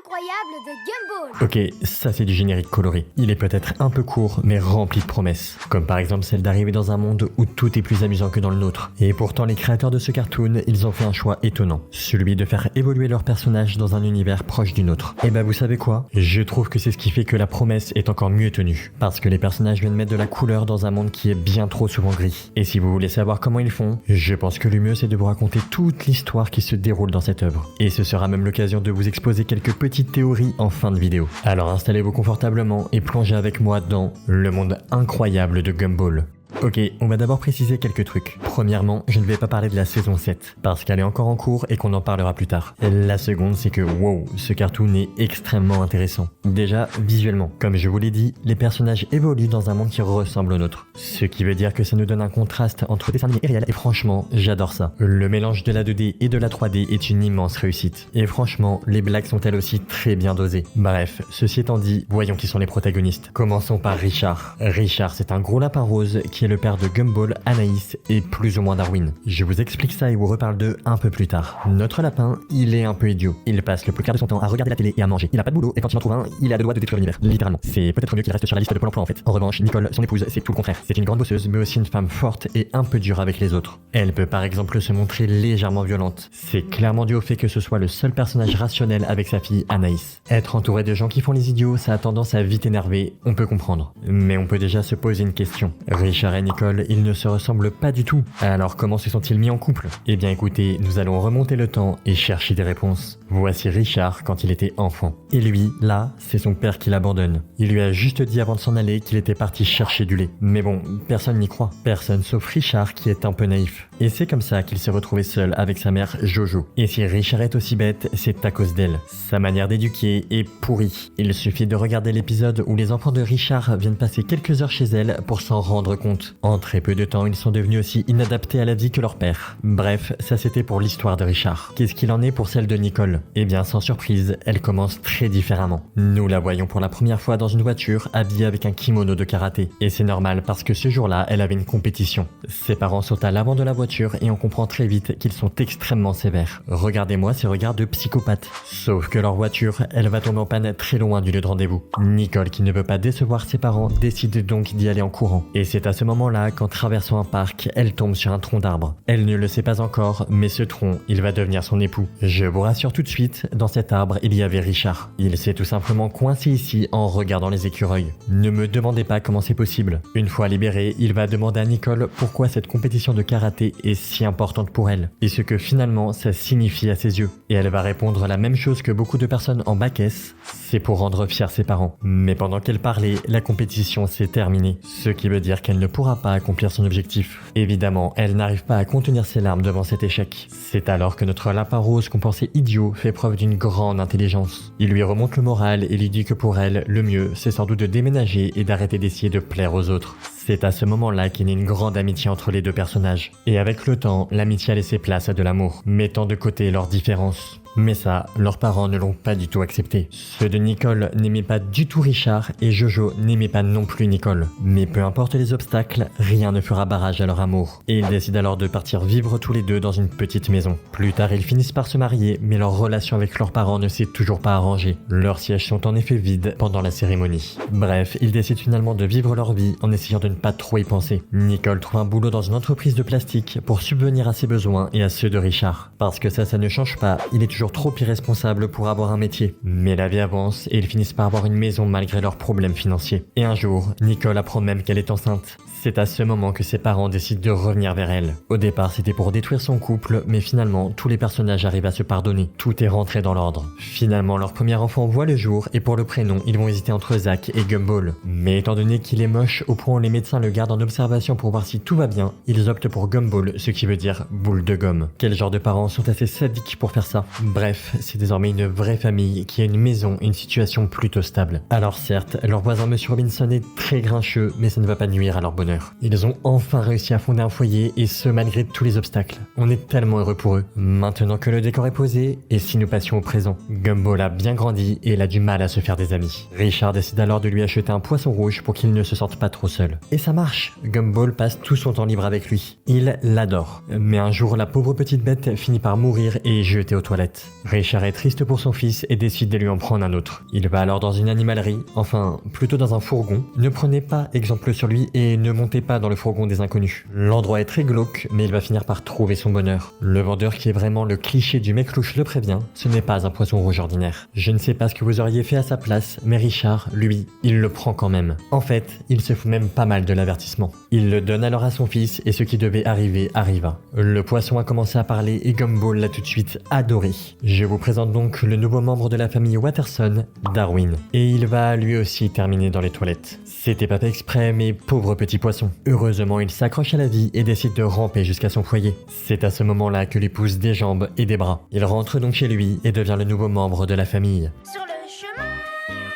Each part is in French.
incroyable de Gumball. Ok, ça c'est du générique coloré. Il est peut-être un peu court, mais rempli de promesses. Comme par exemple celle d'arriver dans un monde où tout est plus amusant que dans le nôtre. Et pourtant les créateurs de ce cartoon, ils ont fait un choix étonnant. Celui de faire évoluer leurs personnages dans un univers proche du nôtre. Et bah vous savez quoi? Je trouve que c'est ce qui fait que la promesse est encore mieux tenue. Parce que les personnages viennent mettre de la couleur dans un monde qui est bien trop souvent gris. Et si vous voulez savoir comment ils font, je pense que le mieux c'est de vous raconter toute l'histoire qui se déroule dans cette œuvre. Et ce sera même l'occasion de vous exposer quelques petites théories en fin de vidéo. Alors installez-vous confortablement et plongez avec moi dans le monde incroyable de Gumball. Ok, on va d'abord préciser quelques trucs. Premièrement, je ne vais pas parler de la saison 7, parce qu'elle est encore en cours et qu'on en parlera plus tard. La seconde, c'est que wow, ce cartoon est extrêmement intéressant. Déjà, visuellement, comme je vous l'ai dit, les personnages évoluent dans un monde qui ressemble au nôtre. Ce qui veut dire que ça nous donne un contraste entre dessin animé et réel, et franchement, j'adore ça. Le mélange de la 2D et de la 3D est une immense réussite. Et franchement, les blagues sont elles aussi très bien dosées. Bref, ceci étant dit, voyons qui sont les protagonistes. Commençons par Richard. Richard, c'est un gros lapin rose qui est le père de Gumball, Anaïs et plus ou moins Darwin. Je vous explique ça et vous reparle d'eux un peu plus tard. Notre lapin, il est un peu idiot. Il passe le plus clair de son temps à regarder la télé et à manger. Il a pas de boulot et quand il en trouve un, il a deux doigts de détruire l'univers. Littéralement. C'est peut-être mieux qu'il reste sur la liste de Pôle emploi en fait. En revanche, Nicole, son épouse, c'est tout le contraire. C'est une grande bosseuse mais aussi une femme forte et un peu dure avec les autres. Elle peut par exemple se montrer légèrement violente. C'est clairement dû au fait que ce soit le seul personnage rationnel avec sa fille Anaïs. Être entouré de gens qui font les idiots, ça a tendance à vite énerver, on peut comprendre. Mais on peut déjà se poser une question. Richard et Nicole, ils ne se ressemblent pas du tout. Alors comment se sont-ils mis en couple? Eh bien écoutez, nous allons remonter le temps et chercher des réponses. Voici Richard quand il était enfant. Et lui, là, c'est son père qui l'abandonne. Il lui a juste dit avant de s'en aller qu'il était parti chercher du lait. Mais bon, personne n'y croit. Personne sauf Richard qui est un peu naïf. Et c'est comme ça qu'il s'est retrouvé seul avec sa mère Jojo. Et si Richard est aussi bête, c'est à cause d'elle. Sa manière d'éduquer est pourrie. Il suffit de regarder l'épisode où les enfants de Richard viennent passer quelques heures chez elle pour s'en rendre compte. En très peu de temps, ils sont devenus aussi inadaptés à la vie que leur père. Bref, ça c'était pour l'histoire de Richard. Qu'est-ce qu'il en est pour celle de Nicole? Eh bien, sans surprise, elle commence très différemment. Nous la voyons pour la première fois dans une voiture, habillée avec un kimono de karaté. Et c'est normal parce que ce jour-là, elle avait une compétition. Ses parents sont à l'avant de la voiture et on comprend très vite qu'ils sont extrêmement sévères. Regardez-moi ces regards de psychopathes. Sauf que leur voiture, elle va tomber en panne très loin du lieu de rendez-vous. Nicole, qui ne veut pas décevoir ses parents, décide donc d'y aller en courant. Et c'est à ce moment-là qu'en traversant un parc, elle tombe sur un tronc d'arbre. Elle ne le sait pas encore, mais ce tronc, il va devenir son époux. Je vous rassure tout de suite, dans cet arbre, il y avait Richard. Il s'est tout simplement coincé ici en regardant les écureuils. Ne me demandez pas comment c'est possible. Une fois libéré, il va demander à Nicole pourquoi cette compétition de karaté est si importante pour elle, et ce que finalement ça signifie à ses yeux. Et elle va répondre la même chose que beaucoup de personnes en bac S, c'est pour rendre fiers ses parents. Mais pendant qu'elle parlait, la compétition s'est terminée, ce qui veut dire qu'elle ne pourra pas accomplir son objectif. Évidemment, elle n'arrive pas à contenir ses larmes devant cet échec. C'est alors que notre lapin rose qu'on pensait idiot fait preuve d'une grande intelligence. Il lui remonte le moral et lui dit que pour elle, le mieux, c'est sans doute de déménager et d'arrêter d'essayer de plaire aux autres. C'est à ce moment-là qu'est née une grande amitié entre les deux personnages. Et avec le temps, l'amitié a laissé place à de l'amour, mettant de côté leurs différences. Mais ça, leurs parents ne l'ont pas du tout accepté. Ceux de Nicole n'aimaient pas du tout Richard et Jojo n'aimait pas non plus Nicole. Mais peu importe les obstacles, rien ne fera barrage à leur amour. Et ils décident alors de partir vivre tous les deux dans une petite maison. Plus tard, ils finissent par se marier, mais leur relation avec leurs parents ne s'est toujours pas arrangée. Leurs sièges sont en effet vides pendant la cérémonie. Bref, ils décident finalement de vivre leur vie en essayant de ne pas trop y penser. Nicole trouve un boulot dans une entreprise de plastique pour subvenir à ses besoins et à ceux de Richard. Parce que ça ne change pas, il est toujours trop irresponsable pour avoir un métier. Mais la vie avance et ils finissent par avoir une maison malgré leurs problèmes financiers. Et un jour, Nicole apprend même qu'elle est enceinte. C'est à ce moment que ses parents décident de revenir vers elle. Au départ, c'était pour détruire son couple, mais finalement, tous les personnages arrivent à se pardonner. Tout est rentré dans l'ordre. Finalement, leur premier enfant voit le jour, et pour le prénom, ils vont hésiter entre Zach et Gumball. Mais étant donné qu'il est moche, au point où les médecins le gardent en observation pour voir si tout va bien, ils optent pour Gumball, ce qui veut dire boule de gomme. Quel genre de parents sont assez sadiques pour faire ça? Bref, c'est désormais une vraie famille qui a une maison et une situation plutôt stable. Alors certes, leur voisin Monsieur Robinson est très grincheux, mais ça ne va pas nuire à leur bonheur. Ils ont enfin réussi à fonder un foyer, et ce malgré tous les obstacles. On est tellement heureux pour eux. Maintenant que le décor est posé, et si nous passions au présent, Gumball a bien grandi et il a du mal à se faire des amis. Richard décide alors de lui acheter un poisson rouge pour qu'il ne se sente pas trop seul. Et ça marche. Gumball passe tout son temps libre avec lui. Il l'adore. Mais un jour, la pauvre petite bête finit par mourir et est jetée aux toilettes. toilette. Richard est triste pour son fils et décide de lui en prendre un autre. Il va alors dans une animalerie, enfin plutôt dans un fourgon. Ne prenez pas exemple sur lui et ne montez pas dans le fourgon des inconnus. L'endroit est très glauque, mais il va finir par trouver son bonheur. Le vendeur, qui est vraiment le cliché du mec louche, le prévient, ce n'est pas un poisson rouge ordinaire. Je ne sais pas ce que vous auriez fait à sa place, mais Richard, lui, il le prend quand même. En fait, il se fout même pas mal de l'avertissement. Il le donne alors à son fils et ce qui devait arriver arriva. Le poisson a commencé à parler et Gumball l'a tout de suite adoré. Je vous présente donc le nouveau membre de la famille Watterson, Darwin. Et il va lui aussi terminer dans les toilettes. C'était pas fait exprès, mais pauvre petit poisson. Heureusement, il s'accroche à la vie et décide de ramper jusqu'à son foyer. C'est à ce moment-là que lui poussent des jambes et des bras. Il rentre donc chez lui et devient le nouveau membre de la famille. Sur le chemin,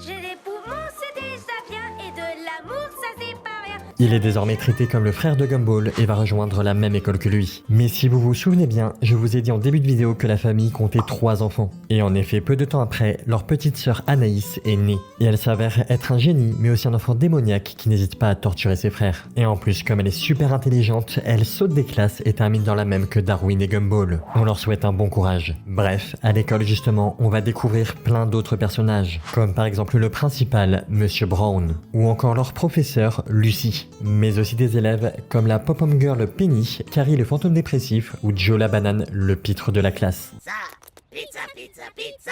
j'ai des poumons, c'est déjà bien, et de l'amour, ça c'est pas rien. Il est désormais traité comme le frère de Gumball et va rejoindre la même école que lui. Mais si vous vous souvenez bien, je vous ai dit en début de vidéo que la famille comptait 3 enfants. Et en effet, peu de temps après, leur petite sœur Anaïs est née. Et elle s'avère être un génie, mais aussi un enfant démoniaque qui n'hésite pas à torturer ses frères. Et en plus, comme elle est super intelligente, elle saute des classes et termine dans la même que Darwin et Gumball. On leur souhaite un bon courage. Bref, à l'école justement, on va découvrir plein d'autres personnages, comme par exemple le principal, Monsieur Brown, ou encore leur professeur, Lucy. Mais aussi des élèves comme la pop-up girl Penny, Carrie le fantôme dépressif ou Joe la banane, le pitre de la classe. Pizza, pizza, pizza,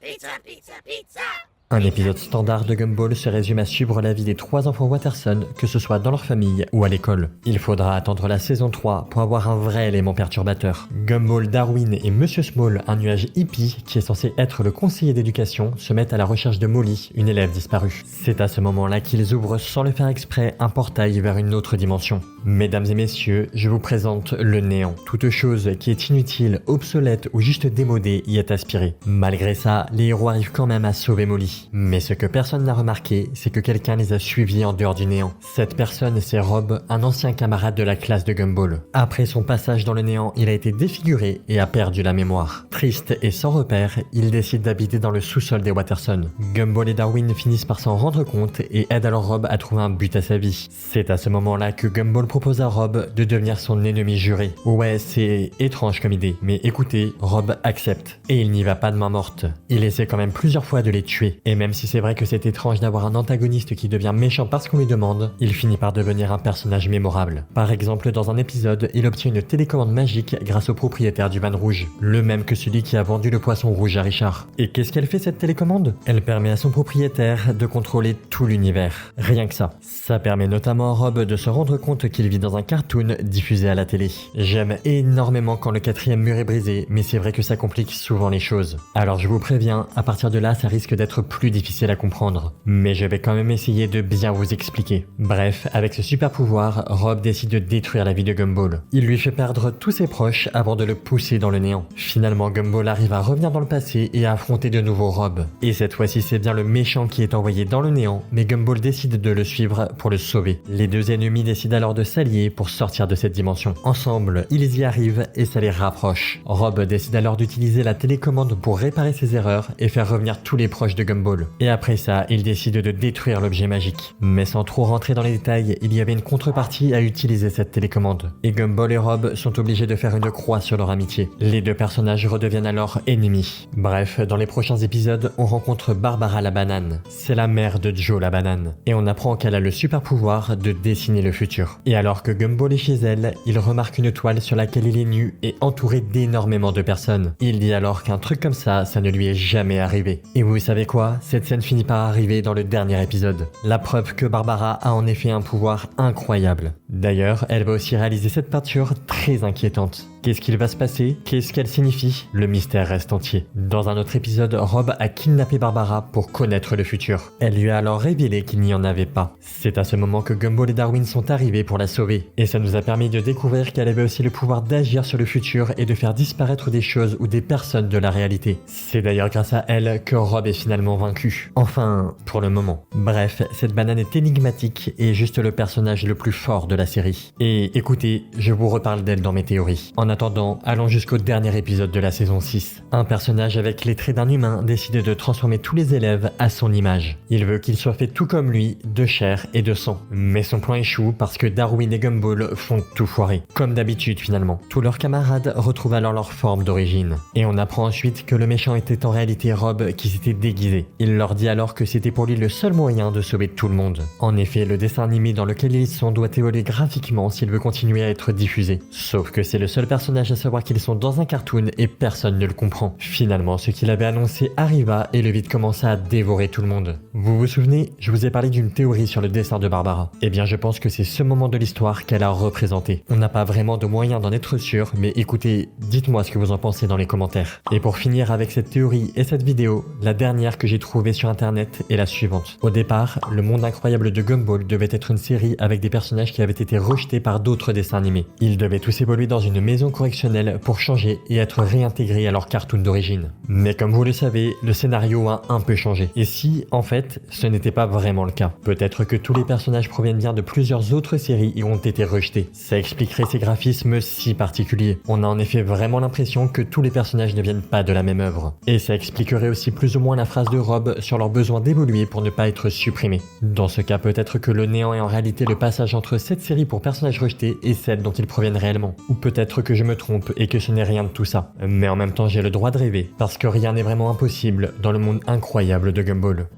pizza, pizza, pizza. Un épisode standard de Gumball se résume à suivre la vie des 3 enfants Watterson, que ce soit dans leur famille ou à l'école. Il faudra attendre la saison 3 pour avoir un vrai élément perturbateur. Gumball, Darwin et Monsieur Small, un nuage hippie qui est censé être le conseiller d'éducation, se mettent à la recherche de Molly, une élève disparue. C'est à ce moment-là qu'ils ouvrent sans le faire exprès un portail vers une autre dimension. Mesdames et messieurs, je vous présente le néant. Toute chose qui est inutile, obsolète ou juste démodée y est aspirée. Malgré ça, les héros arrivent quand même à sauver Molly. Mais ce que personne n'a remarqué, c'est que quelqu'un les a suivis en dehors du néant. Cette personne, c'est Rob, un ancien camarade de la classe de Gumball. Après son passage dans le néant, il a été défiguré et a perdu la mémoire. Triste et sans repère, il décide d'habiter dans le sous-sol des Watterson. Gumball et Darwin finissent par s'en rendre compte et aident alors Rob à trouver un but à sa vie. C'est à ce moment-là que Gumball propose à Rob de devenir son ennemi juré. Ouais, c'est étrange comme idée, mais écoutez, Rob accepte. Et il n'y va pas de main morte. Il essaie quand même plusieurs fois de les tuer. Et même si c'est vrai que c'est étrange d'avoir un antagoniste qui devient méchant parce qu'on lui demande, il finit par devenir un personnage mémorable. Par exemple, dans un épisode, il obtient une télécommande magique grâce au propriétaire du van rouge, le même que celui qui a vendu le poisson rouge à Richard. Et qu'est-ce qu'elle fait cette télécommande? Elle permet à son propriétaire de contrôler tout l'univers. Rien que ça. Ça permet notamment à Rob de se rendre compte qu'il vit dans un cartoon diffusé à la télé. J'aime énormément quand le 4e mur est brisé, mais c'est vrai que ça complique souvent les choses. Alors je vous préviens, à partir de là, ça risque d'être plus difficile à comprendre. Mais je vais quand même essayer de bien vous expliquer. Bref, avec ce super pouvoir, Rob décide de détruire la vie de Gumball. Il lui fait perdre tous ses proches avant de le pousser dans le néant. Finalement, Gumball arrive à revenir dans le passé et à affronter de nouveau Rob. Et cette fois-ci, c'est bien le méchant qui est envoyé dans le néant, mais Gumball décide de le suivre pour le sauver. Les deux ennemis décident alors de s'allier pour sortir de cette dimension. Ensemble, ils y arrivent et ça les rapproche. Rob décide alors d'utiliser la télécommande pour réparer ses erreurs et faire revenir tous les proches de Gumball. Et après ça, il décide de détruire l'objet magique. Mais sans trop rentrer dans les détails, il y avait une contrepartie à utiliser cette télécommande. Et Gumball et Rob sont obligés de faire une croix sur leur amitié. Les deux personnages redeviennent alors ennemis. Bref, dans les prochains épisodes, on rencontre Barbara la banane. C'est la mère de Joe la banane. Et on apprend qu'elle a le super pouvoir de dessiner le futur. Et alors que Gumball est chez elle, il remarque une toile sur laquelle il est nu et entouré d'énormément de personnes. Il dit alors qu'un truc comme ça ne lui est jamais arrivé. Et vous savez quoi? Cette scène finit par arriver dans le dernier épisode. La preuve que Barbara a en effet un pouvoir incroyable. D'ailleurs, elle va aussi réaliser cette peinture très inquiétante. Qu'est-ce qu'il va se passer? Qu'est-ce qu'elle signifie? Le mystère reste entier. Dans un autre épisode, Rob a kidnappé Barbara pour connaître le futur. Elle lui a alors révélé qu'il n'y en avait pas. C'est à ce moment que Gumball et Darwin sont arrivés pour la sauver. Et ça nous a permis de découvrir qu'elle avait aussi le pouvoir d'agir sur le futur et de faire disparaître des choses ou des personnes de la réalité. C'est d'ailleurs grâce à elle que Rob est finalement vaincu. Enfin, pour le moment. Bref, cette banane est énigmatique et juste le personnage le plus fort de la la série. Et écoutez, je vous reparle d'elle dans mes théories. En attendant, allons jusqu'au dernier épisode de la saison 6. Un personnage avec les traits d'un humain décide de transformer tous les élèves à son image. Il veut qu'ils soient faits tout comme lui, de chair et de sang. Mais son plan échoue parce que Darwin et Gumball font tout foirer. Comme d'habitude finalement. Tous leurs camarades retrouvent alors leur forme d'origine. Et on apprend ensuite que le méchant était en réalité Rob qui s'était déguisé. Il leur dit alors que c'était pour lui le seul moyen de sauver tout le monde. En effet, le dessin animé dans lequel ils sont doit évoluer graphiquement s'il veut continuer à être diffusé. Sauf que c'est le seul personnage à savoir qu'ils sont dans un cartoon et personne ne le comprend. Finalement, ce qu'il avait annoncé arriva et le vide commença à dévorer tout le monde. Vous vous souvenez, je vous ai parlé d'une théorie sur le dessin de Barbara. Eh bien, je pense que c'est ce moment de l'histoire qu'elle a représenté. On n'a pas vraiment de moyen d'en être sûr, mais écoutez, dites-moi ce que vous en pensez dans les commentaires. Et pour finir avec cette théorie et cette vidéo, la dernière que j'ai trouvée sur internet est la suivante. Au départ, le monde incroyable de Gumball devait être une série avec des personnages qui avaient été rejetés par d'autres dessins animés. Ils devaient tous évoluer dans une maison correctionnelle pour changer et être réintégrés à leur cartoon d'origine. Mais comme vous le savez, le scénario a un peu changé. Et si, en fait, ce n'était pas vraiment le cas. Peut-être que tous les personnages proviennent bien de plusieurs autres séries et ont été rejetés. Ça expliquerait ces graphismes si particuliers. On a en effet vraiment l'impression que tous les personnages ne viennent pas de la même œuvre. Et ça expliquerait aussi plus ou moins la phrase de Rob sur leur besoin d'évoluer pour ne pas être supprimés. Dans ce cas, peut-être que le néant est en réalité le passage entre cette série pour personnages rejetés et celle dont ils proviennent réellement. Ou peut-être que je me trompe et que ce n'est rien de tout ça. Mais en même temps, j'ai le droit de rêver, parce que rien n'est vraiment impossible dans le monde incroyable de Gumball.